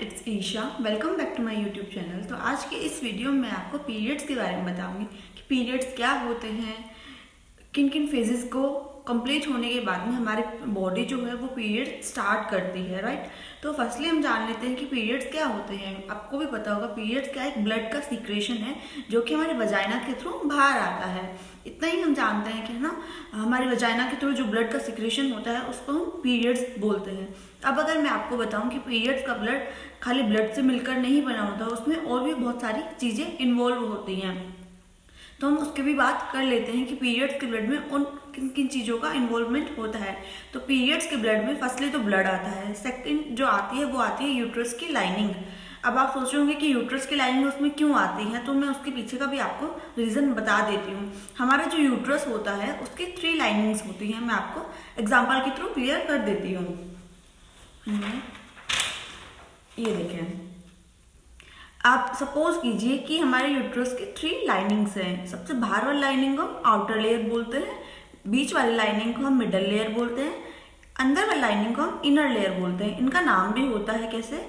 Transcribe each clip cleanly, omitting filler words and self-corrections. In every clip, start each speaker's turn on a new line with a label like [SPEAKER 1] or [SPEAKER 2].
[SPEAKER 1] It's Isha. Welcome back to my YouTube channel. तो आज के इस वीडियो में आपको पीरियड्स के बारे में बताऊंगी कि पीरियड्स क्या होते हैं, किन किन फेजेस को कंप्लीट होने के बाद में हमारी बॉडी जो है वो पीरियड स्टार्ट करती है, राइट। तो फर्स्टली हम जान लेते हैं कि पीरियड्स क्या होते हैं। आपको भी पता होगा पीरियड्स क्या एक ब्लड का सीक्रेशन है जो कि हमारे वजाइना के थ्रू बाहर आता है। इतना ही हम जानते हैं कि है ना, हमारी वजाइना के थ्रू जो ब्लड का सिक्रेशन होता है उसको हम पीरियड्स बोलते हैं। अब अगर मैं आपको बताऊं कि पीरियड्स का ब्लड खाली ब्लड से मिलकर नहीं बना होता, उसमें और भी बहुत सारी चीज़ें इन्वॉल्व होती हैं, तो हम उसकी भी बात कर लेते हैं कि पीरियड्स के ब्लड में उन किन किन चीज़ों का इन्वॉल्वमेंट होता है। तो पीरियड्स के ब्लड में फर्स्टली तो ब्लड आता है, सेकंड जो आती है वो आती है यूट्रस की लाइनिंग। अब आप सोच रहे होंगे कि यूट्रस की लाइनिंग उसमें क्यों आती है, तो मैं उसके पीछे का भी आपको रीज़न बता देती हूँ। हमारा जो यूट्रस होता है उसकी 3 लाइनिंग्स होती हैं, मैं आपको एग्जाम्पल के थ्रू क्लियर कर देती हूँ। ये देखें, आप सपोज कीजिए कि हमारे यूट्रस की 3 लाइनिंग्स हैं। सबसे बाहर वाली लाइनिंग को हम आउटर लेयर बोलते हैं, बीच वाली लाइनिंग को हम मिडल लेयर बोलते हैं, अंदर वाली लाइनिंग को हम इनर लेयर बोलते हैं। इनका नाम भी होता है कैसे,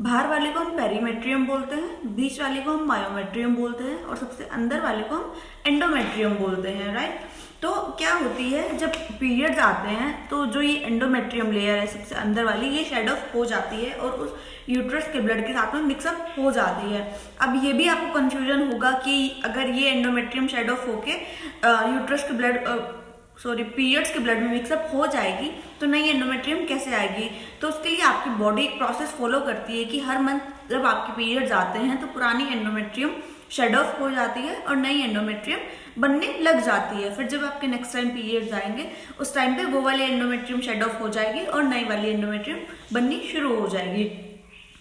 [SPEAKER 1] बाहर वाले को हम पेरीमेट्रियम बोलते हैं, बीच वाले को हम मायोमेट्रियम बोलते हैं और सबसे अंदर वाले को हम एंडोमेट्रियम बोलते हैं, राइट। तो क्या होती है, जब पीरियड्स आते हैं तो जो ये एंडोमेट्रियम लेयर है सबसे अंदर वाली, ये शेड ऑफ हो जाती है और उस यूट्रस के ब्लड के साथ में मिक्सअप हो जाती है। अब ये भी आपको कंफ्यूजन होगा कि अगर ये एंडोमेट्रियम शेड ऑफ होके यूट्रस के ब्लड पीरियड्स के ब्लड में मिक्सअप हो जाएगी तो नई एंडोमेट्रियम कैसे आएगी। तो उसके लिए आपकी बॉडी एक प्रोसेस फॉलो करती है कि हर मंथ जब आपके पीरियड्स आते हैं तो पुरानी एंडोमेट्रियम शेड ऑफ हो जाती है और नई एंडोमेट्रियम बनने लग जाती है। फिर जब आपके नेक्स्ट टाइम पीरियड्स आएंगे उस टाइम पे वो वाली एंडोमेट्रियम शेड ऑफ हो जाएगी और नई वाली एंडोमेट्रियम बननी शुरू हो जाएगी।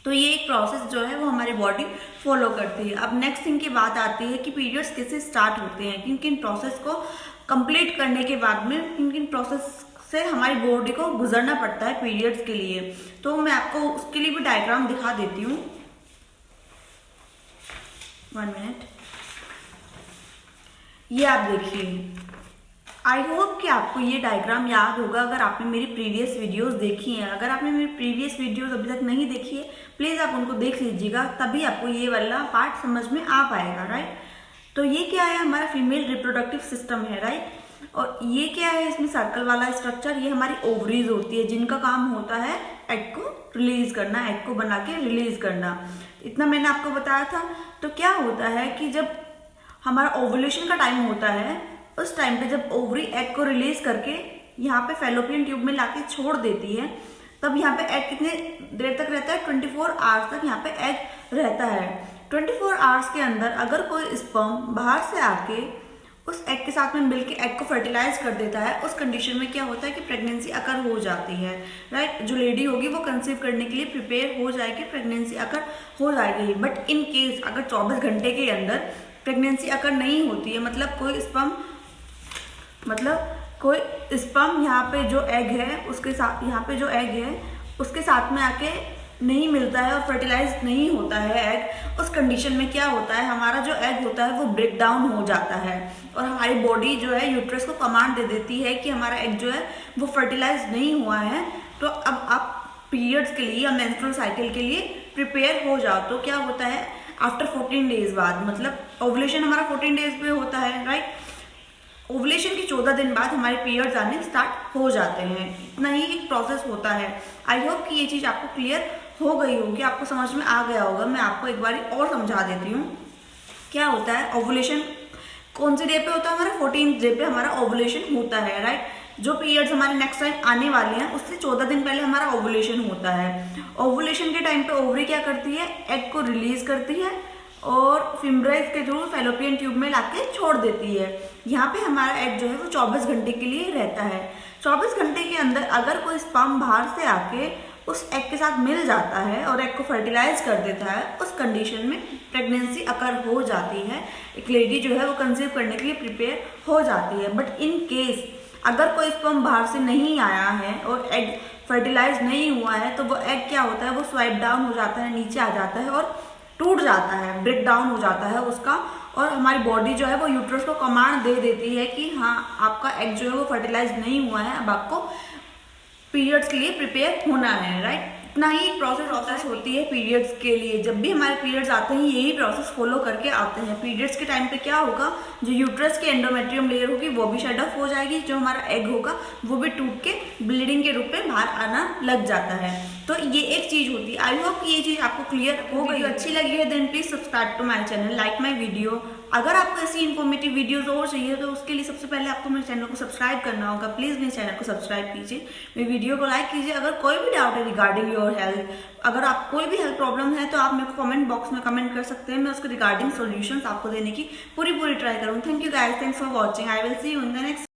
[SPEAKER 1] तो ये एक प्रोसेस जो है वो हमारी बॉडी फॉलो करती है। अब नेक्स्ट थिंग की बात आती है कि पीरियड्स कैसे स्टार्ट होते हैं, किन किन प्रोसेस को कंप्लीट करने के बाद में किन किन प्रोसेस से हमारी बॉडी को गुजरना पड़ता है पीरियड्स के लिए। तो मैं आपको उसके लिए भी डायग्राम दिखा देती हूँ, 1 मिनट। ये आप देखिए, आई होप कि आपको ये डायग्राम याद होगा अगर आपने मेरी प्रीवियस वीडियोस देखी हैं। अगर आपने मेरी प्रीवियस वीडियोस अभी तक नहीं देखी है, प्लीज़ आप उनको देख लीजिएगा, तभी आपको ये वाला पार्ट समझ में आ पाएगा, राइट। तो ये क्या है, हमारा फीमेल रिप्रोडक्टिव सिस्टम है, राइट। और ये क्या है, इसमें सर्कल वाला स्ट्रक्चर, ये हमारी ओवरीज होती है जिनका काम होता है एग को रिलीज करना, एग को बना के रिलीज करना। इतना मैंने आपको बताया था। तो क्या होता है कि जब हमारा ओवुलेशन का टाइम होता है, उस टाइम पे जब ओवरी एग को रिलीज करके यहाँ पे फैलोपियन ट्यूब में लाके छोड़ देती है, तब यहाँ पे एग कितने देर तक रहता है, 24 आवर्स तक यहाँ पे एग रहता है। 24 आवर्स के अंदर अगर कोई स्पर्म बाहर से आके उस एग के साथ में मिलके एग को फर्टिलाइज कर देता है, उस कंडीशन में क्या होता है कि प्रेगनेंसी अकर हो जाती है, राइट। जो लेडी होगी वो कंसीव करने के लिए प्रिपेयर हो जाएगी, प्रेगनेंसी अकर हो जाएगी। बट इन केस अगर 24 घंटे के अंदर प्रेगनेंसी अकर नहीं होती है, मतलब कोई स्पर्म यहाँ पे जो एग है उसके साथ, यहाँ पे जो एग है उसके साथ में आके नहीं मिलता है और फर्टिलाइज नहीं होता है एग, उस कंडीशन में क्या होता है, हमारा जो एग होता है वो ब्रेक डाउन हो जाता है और हमारी बॉडी जो है यूट्रस को कमांड दे देती है कि हमारा एग जो है वो फर्टिलाइज नहीं हुआ है, तो अब आप पीरियड्स के लिए या मेंस्ट्रुअल साइकिल के लिए प्रिपेयर हो जाओ। तो क्या होता है, आफ्टर 14 डेज बाद, मतलब ओवुलेशन हमारा 14 डेज पे होता है, राइट। ओवुलेशन के 14 दिन बाद हमारे पीरियड्स आने स्टार्ट हो जाते हैं। इतना ही एक प्रोसेस होता है। आई होप कि ये चीज़ आपको क्लियर हो गई होगी, आपको समझ में आ गया होगा। मैं आपको एक बार और समझा देती हूँ। क्या होता है, ओवुलेशन कौन से डे पे होता है, हमारा 14th डे पे हमारा ओवुलेशन होता है, राइट। जो पीरियड्स हमारे नेक्स्ट टाइम आने वाले हैं उससे 14 दिन पहले हमारा ओवुलेशन होता है। ओवुलेशन के टाइम पे ओवरी क्या करती है, एग को रिलीज करती है और फिम्ब्राइज के थ्रू फैलोपियन ट्यूब में लाके छोड़ देती है। यहाँ पे हमारा एग जो है वो 24 घंटे के लिए रहता है। 24 घंटे के अंदर अगर कोई स्पर्म बाहर से आके उस एग के साथ मिल जाता है और एग को फर्टिलाइज कर देता है, उस कंडीशन में प्रेगनेंसी अकर हो जाती है। एक लेडी जो है वो कंसीव करने के लिए प्रिपेयर हो जाती है। बट इन केस अगर कोई स्पर्म बाहर से नहीं आया है और एग फर्टिलाइज नहीं हुआ है, तो वो एग क्या होता है, वो स्वाइप डाउन हो जाता है, नीचे आ जाता है और टूट जाता है, ब्रेक डाउन हो जाता है उसका। और हमारी बॉडी जो है वो यूट्रस को कमांड दे देती है कि हाँ आपका एग जो है वो फर्टिलाइज नहीं हुआ है, अब आपको पीरियड्स के लिए प्रिपेयर होना है, राइट। इतना ही प्रोसेस होती है पीरियड्स के लिए। जब भी हमारे पीरियड्स आते हैं यही प्रोसेस फॉलो करके आते हैं। पीरियड्स के टाइम पे क्या होगा, जो यूट्रस की एंडोमेट्रियम लेयर होगी वो भी शेड ऑफ हो जाएगी, जो हमारा एग होगा वो भी टूट के ब्लीडिंग के रूप में बाहर आना लग जाता है। तो ये एक चीज होती है। आई होप कि ये चीज आपको क्लियर हो गई। अच्छी लगी है then please subscribe to my channel, like my video. अगर आपको ऐसी इन्फॉर्मेटिव वीडियोस और चाहिए तो उसके लिए सबसे पहले आपको मेरे चैनल को सब्सक्राइब करना होगा। प्लीज मेरे चैनल को सब्सक्राइब कीजिए, मेरी वीडियो को लाइक कीजिए। अगर कोई भी डाउट है रिगार्डिंग योर हेल्थ, अगर आप कोई भी हेल्थ प्रॉब्लम है तो आप मेरे को कमेंट बॉक्स में कमेंट कर सकते हैं। मैं उसके रिगार्डिंग सॉल्यूशंस आपको देने की पूरी ट्राई करूँ। Thank you guys, thanks for watching. I will see you in the next